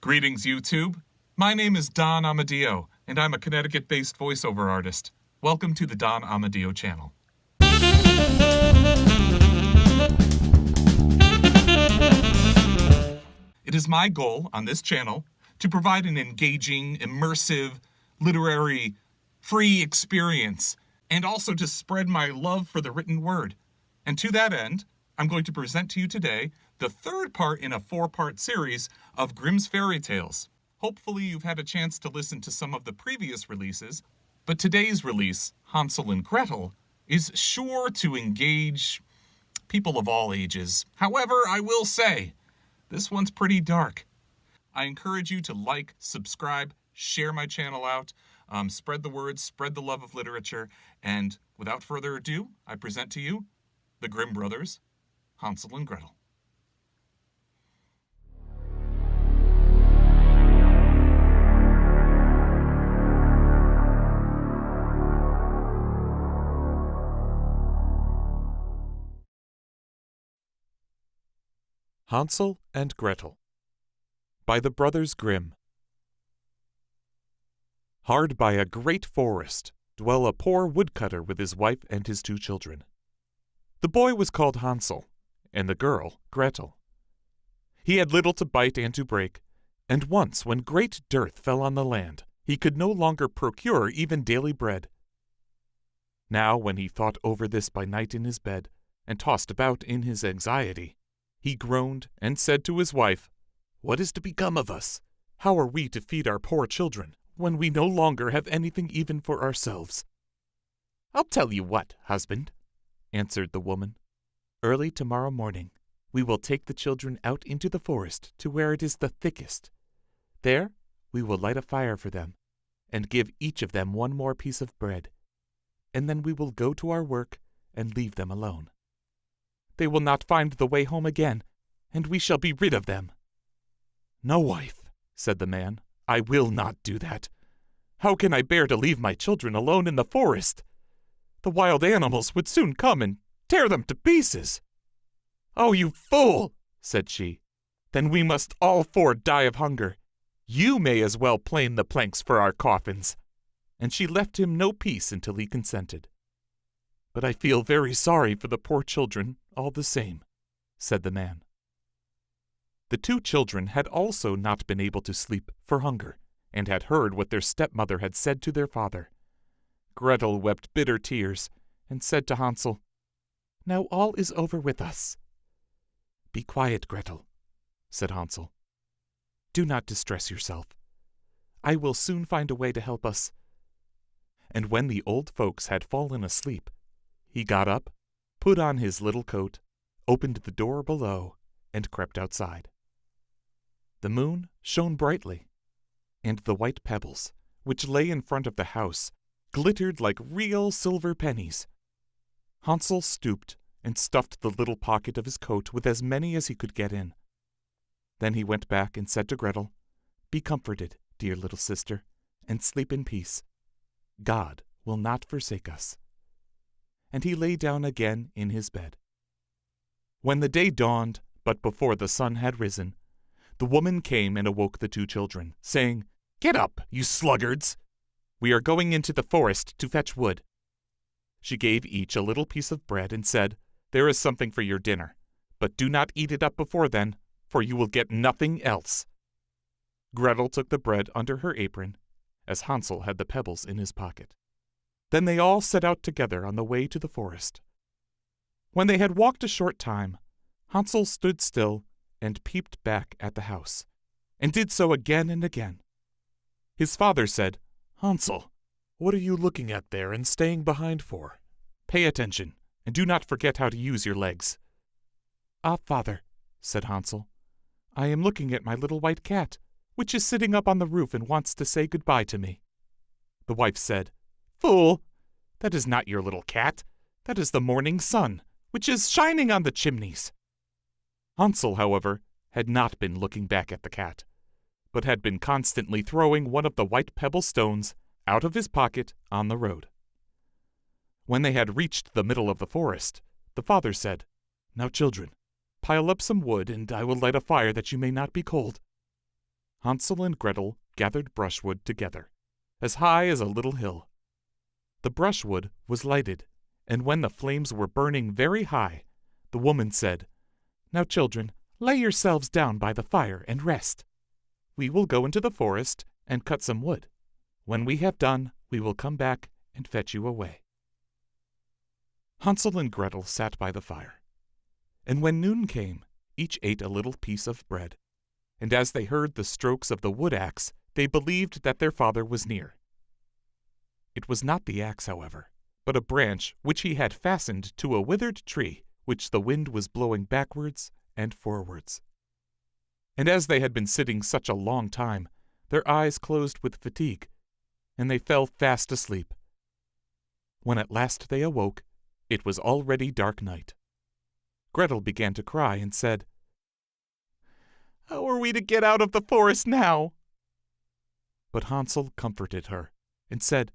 Greetings, YouTube. My name is Don Amodio, and I'm a Connecticut-based voiceover artist. Welcome to the Don Amodio channel. It is my goal on this channel to provide an engaging, immersive, literary, free experience, and also to spread my love for the written word. And to that end, I'm going to present to you today the third part in a 4-part series of Grimm's fairy tales. Hopefully you've had a chance to listen to some of the previous releases, but today's release, Hansel and Gretel, is sure to engage people of all ages. However, I will say, this one's pretty dark. I encourage you to like, subscribe, share my channel out, spread the word, spread the love of literature, and without further ado, I present to you the Grimm Brothers, Hansel and Gretel. Hansel and Gretel by the Brothers Grimm. Hard by a great forest dwell a poor woodcutter with his wife and his 2 children. The boy was called Hansel, and the girl Gretel. He had little to bite and to break, and once when great dearth fell on the land, he could no longer procure even daily bread. Now when he thought over this by night in his bed, and tossed about in his anxiety, he groaned and said to his wife, "What is to become of us? How are we to feed our poor children, when we no longer have anything even for ourselves?" "I'll tell you what, husband," answered the woman. "Early tomorrow morning, we will take the children out into the forest to where it is the thickest. There we will light a fire for them, and give each of them 1 more piece of bread, and then we will go to our work and leave them alone. They will not find the way home again, and we shall be rid of them." "No, wife," said the man, "I will not do that. How can I bear to leave my children alone in the forest? The wild animals would soon come and tear them to pieces." "Oh, you fool," said she. "Then we must all 4 die of hunger. You may as well plane the planks for our coffins." And she left him no peace until he consented. "But I feel very sorry for the poor children, all the same," said the man. The 2 children had also not been able to sleep for hunger, and had heard what their stepmother had said to their father. Gretel wept bitter tears, and said to Hansel, "Now all is over with us." "Be quiet, Gretel," said Hansel. "Do not distress yourself. I will soon find a way to help us." And when the old folks had fallen asleep, he got up, put on his little coat, opened the door below, and crept outside. The moon shone brightly, and the white pebbles, which lay in front of the house, glittered like real silver pennies. Hansel stooped and stuffed the little pocket of his coat with as many as he could get in. Then he went back and said to Gretel, "Be comforted, dear little sister, and sleep in peace. God will not forsake us." And he lay down again in his bed. When the day dawned, but before the sun had risen, the woman came and awoke the 2 children, saying, "Get up, you sluggards! We are going into the forest to fetch wood." She gave each a little piece of bread and said, "There is something for your dinner, but do not eat it up before then, for you will get nothing else." Gretel took the bread under her apron, as Hansel had the pebbles in his pocket. Then they all set out together on the way to the forest. When they had walked a short time, Hansel stood still and peeped back at the house, and did so again and again. His father said, "Hansel, what are you looking at there and staying behind for? Pay attention, and do not forget how to use your legs." "Ah, father," said Hansel, "I am looking at my little white cat, which is sitting up on the roof and wants to say goodbye to me." The wife said, "Fool, that is not your little cat. That is the morning sun, which is shining on the chimneys." Hansel, however, had not been looking back at the cat, but had been constantly throwing one of the white pebble stones out of his pocket on the road. When they had reached the middle of the forest, the father said, "Now, children, pile up some wood, and I will light a fire that you may not be cold." Hansel and Gretel gathered brushwood together, as high as a little hill. The brushwood was lighted, and when the flames were burning very high, the woman said, "Now, children, lay yourselves down by the fire and rest. We will go into the forest and cut some wood. When we have done, we will come back and fetch you away." Hansel and Gretel sat by the fire, and when noon came, each ate a little piece of bread, and as they heard the strokes of the wood axe, they believed that their father was near. It was not the axe, however, but a branch which he had fastened to a withered tree which the wind was blowing backwards and forwards. And as they had been sitting such a long time, their eyes closed with fatigue, and they fell fast asleep. When at last they awoke, it was already dark night. Gretel began to cry and said, "How are we to get out of the forest now?" But Hansel comforted her and said,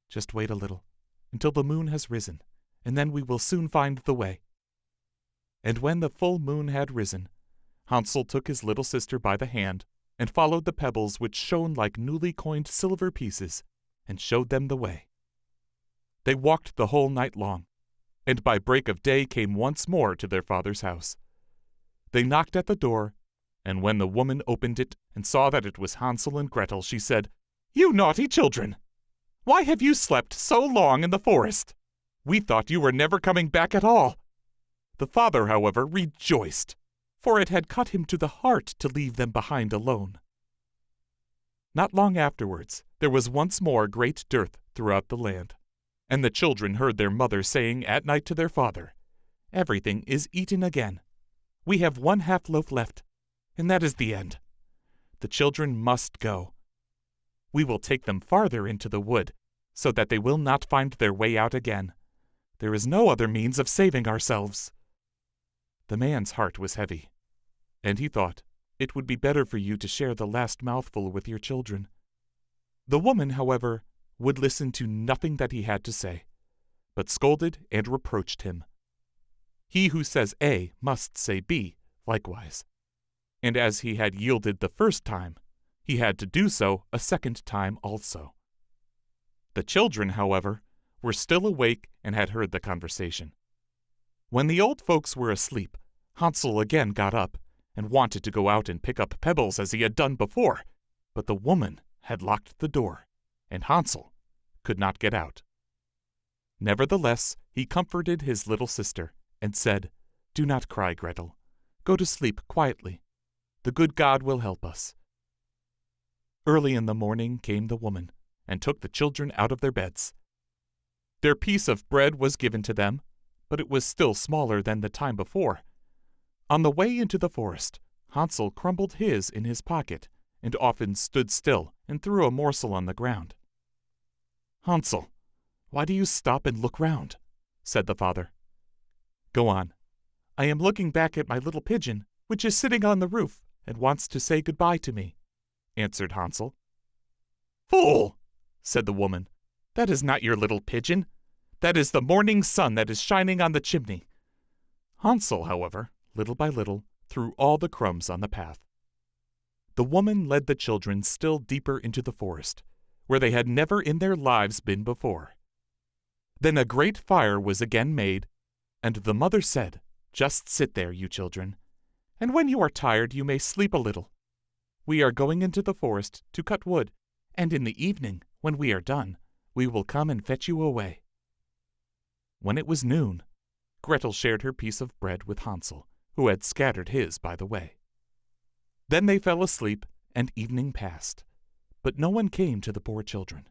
"Just wait a little, until the moon has risen, and then we will soon find the way." And when the full moon had risen, Hansel took his little sister by the hand and followed the pebbles which shone like newly coined silver pieces, and showed them the way. They walked the whole night long, and by break of day came once more to their father's house. They knocked at the door, and when the woman opened it and saw that it was Hansel and Gretel, she said, "You naughty children! Why have you slept so long in the forest? We thought you were never coming back at all." The father, however, rejoiced, for it had cut him to the heart to leave them behind alone. Not long afterwards, there was once more great dearth throughout the land, and the children heard their mother saying at night to their father, "Everything is eaten again. We have 1/2 loaf left, and that is the end. The children must go. We will take them farther into the wood, so that they will not find their way out again. There is no other means of saving ourselves." The man's heart was heavy, and he thought, "It would be better for you to share the last mouthful with your children." The woman, however, would listen to nothing that he had to say, but scolded and reproached him. He who says A must say B likewise, and as he had yielded the first time, he had to do so a second time also. The children, however, were still awake and had heard the conversation. When the old folks were asleep, Hansel again got up and wanted to go out and pick up pebbles as he had done before, but the woman had locked the door, and Hansel could not get out. Nevertheless, he comforted his little sister and said, "Do not cry, Gretel. Go to sleep quietly. The good God will help us." Early in the morning came the woman, and took the children out of their beds. Their piece of bread was given to them, but it was still smaller than the time before. On the way into the forest, Hansel crumbled his in his pocket, and often stood still and threw a morsel on the ground. "Hansel, why do you stop and look round?" said the father. "Go on. I am looking back at my little pigeon, which is sitting on the roof and wants to say good-bye to me," answered Hansel. "Fool!" said the woman. "That is not your little pigeon. That is the morning sun that is shining on the chimney." Hansel, however, little by little, threw all the crumbs on the path. The woman led the children still deeper into the forest, where they had never in their lives been before. Then a great fire was again made, and the mother said, "Just sit there, you children, and when you are tired you may sleep a little. We are going into the forest to cut wood, and in the evening, when we are done, we will come and fetch you away." When it was noon, Gretel shared her piece of bread with Hansel, who had scattered his by the way. Then they fell asleep, and evening passed, but no one came to the poor children.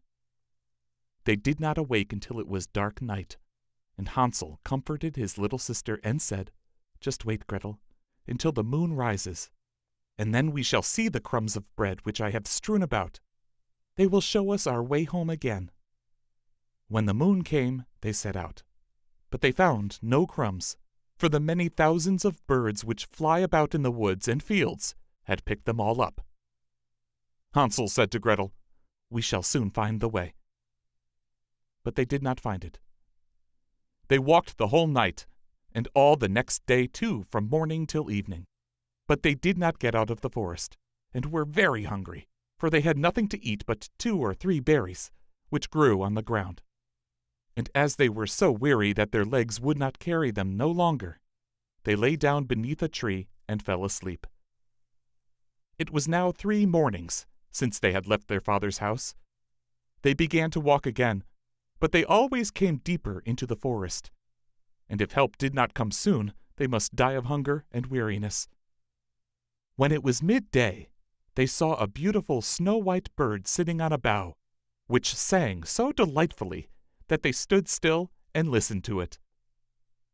They did not awake until it was dark night, and Hansel comforted his little sister and said, "Just wait, Gretel, until the moon rises, and then we shall see the crumbs of bread which I have strewn about. They will show us our way home again." When the moon came, they set out, but they found no crumbs, for the many thousands of birds which fly about in the woods and fields had picked them all up. Hansel said to Gretel, "We shall soon find the way." But they did not find it. They walked the whole night, and all the next day too, from morning till evening, but they did not get out of the forest, and were very hungry, for they had nothing to eat but 2 or 3 berries, which grew on the ground. And as they were so weary that their legs would not carry them no longer, they lay down beneath a tree and fell asleep. It was now 3 mornings since they had left their father's house. They began to walk again, but they always came deeper into the forest, and if help did not come soon, they must die of hunger and weariness. When it was midday, they saw a beautiful snow-white bird sitting on a bough, which sang so delightfully that they stood still and listened to it.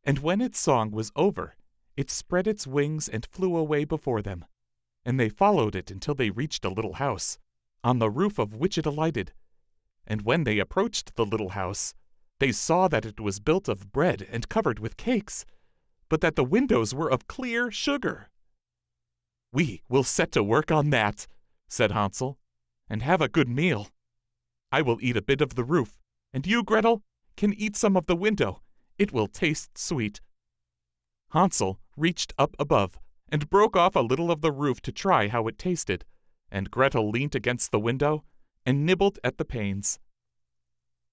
And when its song was over, it spread its wings and flew away before them, and they followed it until they reached a little house, on the roof of which it alighted. And when they approached the little house, they saw that it was built of bread and covered with cakes, but that the windows were of clear sugar. "We will set to work on that," said Hansel, "and have a good meal. I will eat a bit of the roof, and you, Gretel, can eat some of the window. It will taste sweet." Hansel reached up above and broke off a little of the roof to try how it tasted, and Gretel leant against the window and nibbled at the panes.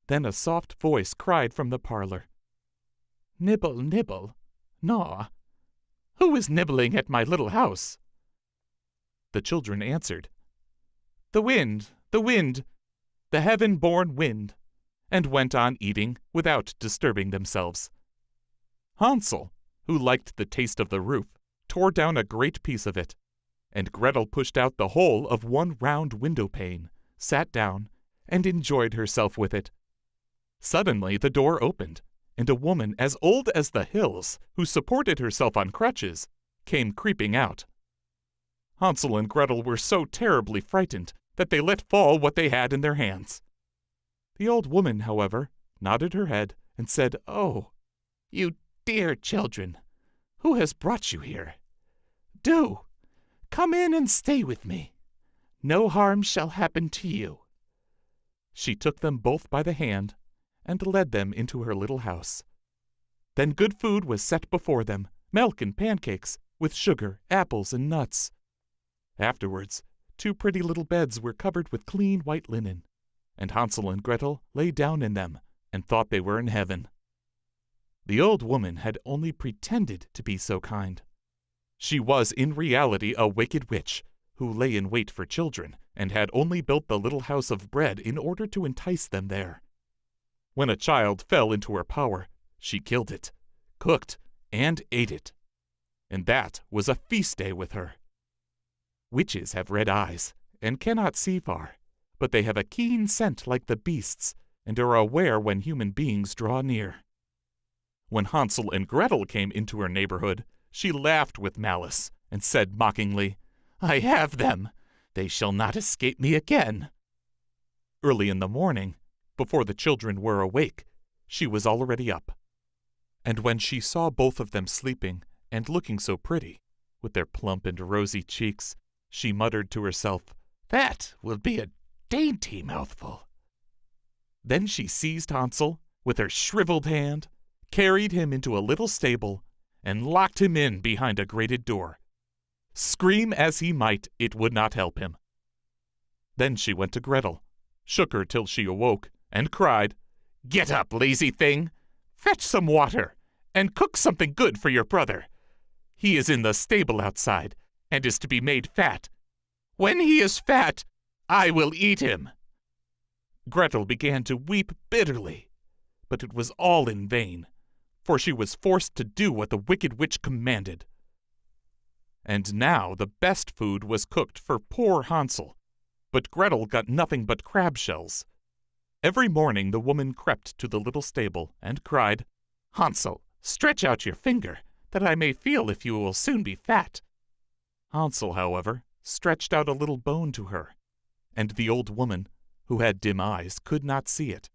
Then a soft voice cried from the parlor, "Nibble, nibble, gnaw. Who is nibbling at my little house?" The children answered, the wind, the heaven-born wind," and went on eating without disturbing themselves. Hansel, who liked the taste of the roof, tore down a great piece of it, and Gretel pushed out the whole of one round window pane, sat down, and enjoyed herself with it. Suddenly the door opened, and a woman as old as the hills, who supported herself on crutches, came creeping out. Hansel and Gretel were so terribly frightened that they let fall what they had in their hands. The old woman, however, nodded her head and said, "Oh, you dear children, who has brought you here? Do come in and stay with me. No harm shall happen to you." She took them both by the hand and led them into her little house. Then good food was set before them, milk and pancakes, with sugar, apples, and nuts. Afterwards, 2 pretty little beds were covered with clean white linen, and Hansel and Gretel lay down in them and thought they were in heaven. The old woman had only pretended to be so kind. She was in reality a wicked witch, who lay in wait for children, and had only built the little house of bread in order to entice them there. When a child fell into her power, she killed it, cooked, and ate it. And that was a feast day with her. Witches have red eyes, and cannot see far, but they have a keen scent like the beasts, and are aware when human beings draw near. When Hansel and Gretel came into her neighborhood, she laughed with malice, and said mockingly, "I have them! They shall not escape me again." Early in the morning, before the children were awake, she was already up. And when she saw both of them sleeping and looking so pretty, with their plump and rosy cheeks, she muttered to herself, "That will be a dainty mouthful." Then she seized Hansel with her shriveled hand, carried him into a little stable, and locked him in behind a grated door. Scream as he might, it would not help him. Then she went to Gretel, shook her till she awoke, and cried, "Get up, lazy thing! Fetch some water, and cook something good for your brother. He is in the stable outside, and is to be made fat. When he is fat, I will eat him." Gretel began to weep bitterly, but it was all in vain, for she was forced to do what the wicked witch commanded. And now the best food was cooked for poor Hansel, but Gretel got nothing but crab shells. Every morning the woman crept to the little stable and cried, "Hansel, stretch out your finger, that I may feel if you will soon be fat." Hansel, however, stretched out a little bone to her, and the old woman, who had dim eyes, could not see it,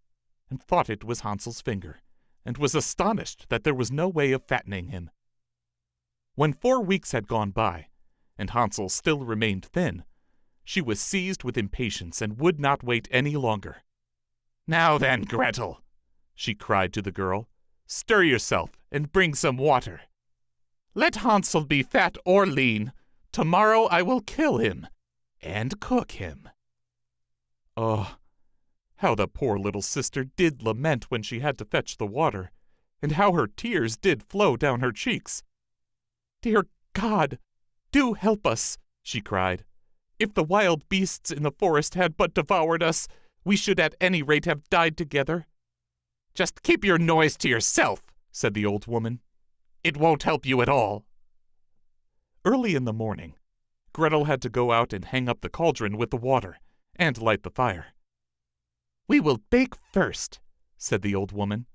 and thought it was Hansel's finger, and was astonished that there was no way of fattening him. When 4 weeks had gone by, and Hansel still remained thin, she was seized with impatience and would not wait any longer. "Now then, Gretel," she cried to the girl, "stir yourself and bring some water. Let Hansel be fat or lean, tomorrow I will kill him, and cook him. Oh, how the poor little sister did lament when she had to fetch the water, and how her tears did flow down her cheeks. "Dear God, do help us," she cried. "If the wild beasts in the forest had but devoured us, we should at any rate have died together." "Just keep your noise to yourself," said the old woman. "It won't help you at all." Early in the morning, Gretel had to go out and hang up the cauldron with the water, and light the fire. "We will bake first," said the old woman.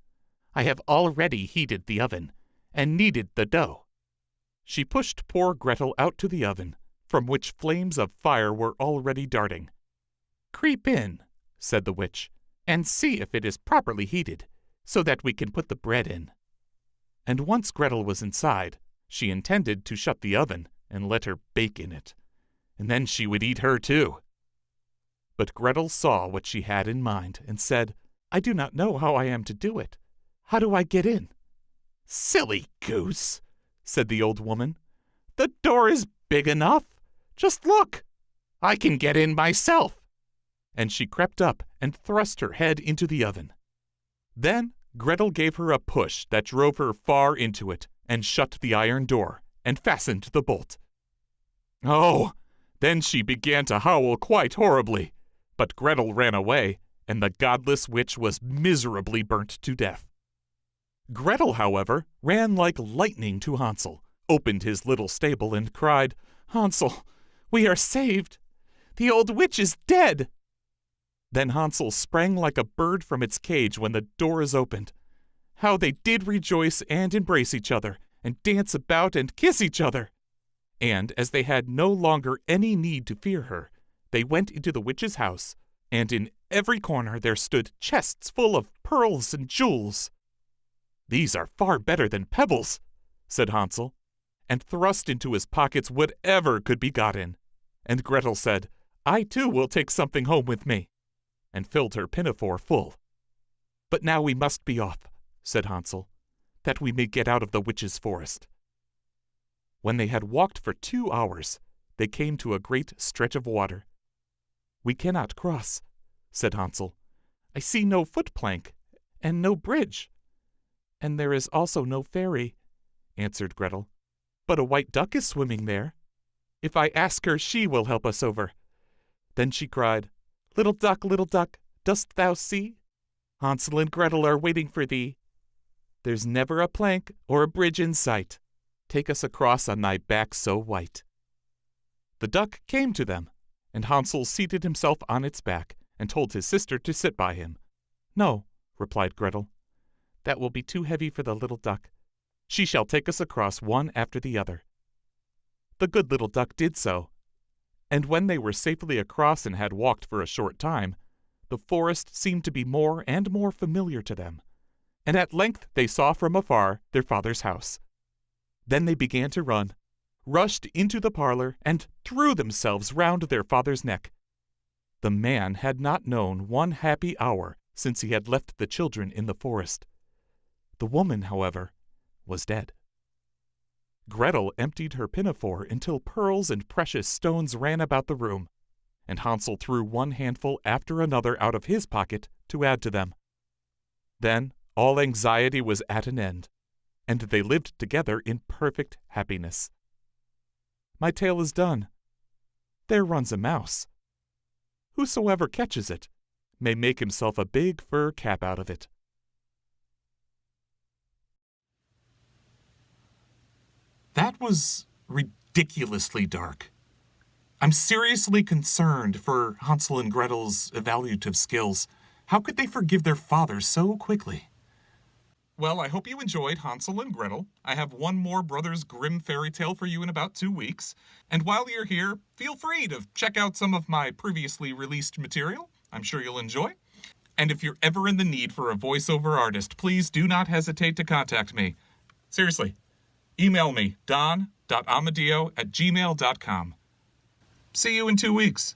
"I have already heated the oven, and kneaded the dough." She pushed poor Gretel out to the oven, from which flames of fire were already darting. "Creep in," said the witch, "and see if it is properly heated, so that we can put the bread in." And once Gretel was inside, she intended to shut the oven and let her bake in it, and then she would eat her too. But Gretel saw what she had in mind, and said, "I do not know how I am to do it. How do I get in?" "Silly goose," said the old woman. "The door is big enough. Just look. I can get in myself." And she crept up and thrust her head into the oven. Then Gretel gave her a push that drove her far into it, and shut the iron door, and fastened the bolt. Oh, then she began to howl quite horribly, but Gretel ran away, and the godless witch was miserably burnt to death. Gretel, however, ran like lightning to Hansel, opened his little stable, and cried, "Hansel, we are saved! The old witch is dead!" Then Hansel sprang like a bird from its cage when the door is opened. How they did rejoice and embrace each other, and dance about and kiss each other! And as they had no longer any need to fear her, they went into the witch's house, and in every corner there stood chests full of pearls and jewels. "These are far better than pebbles," said Hansel, and thrust into his pockets whatever could be got in. And Gretel said, "I too will take something home with me," and filled her pinafore full. "But now we must be off," said Hansel, "that we may get out of the witch's forest." When they had walked for 2 hours, they came to a great stretch of water. "We cannot cross," said Hansel. "I see no foot-plank, and no bridge." "And there is also no ferry," answered Gretel. "But a white duck is swimming there. If I ask her, she will help us over." Then she cried, little duck, dost thou see? Hansel and Gretel are waiting for thee. There's never a plank or a bridge in sight. Take us across on thy back so white." The duck came to them, and Hansel seated himself on its back, and told his sister to sit by him. "No," replied Gretel, "that will be too heavy for the little duck. She shall take us across one after the other." The good little duck did so, and when they were safely across and had walked for a short time, the forest seemed to be more and more familiar to them, and at length they saw from afar their father's house. Then they began to run, rushed into the parlor, and threw themselves round their father's neck. The man had not known one happy hour since he had left the children in the forest. The woman, however, was dead. Gretel emptied her pinafore until pearls and precious stones ran about the room, and Hansel threw one handful after another out of his pocket to add to them. Then all anxiety was at an end, and they lived together in perfect happiness. My tale is done. There runs a mouse. Whosoever catches it may make himself a big fur cap out of it. That was ridiculously dark. I'm seriously concerned for Hansel and Gretel's evaluative skills. How could they forgive their father so quickly? Well, I hope you enjoyed Hansel and Gretel. I have one more Brothers Grimm fairy tale for you in about 2 weeks. And while you're here, feel free to check out some of my previously released material. I'm sure you'll enjoy. And if you're ever in the need for a voiceover artist, please do not hesitate to contact me. Seriously, email me, don.amodio@gmail.com. See you in 2 weeks.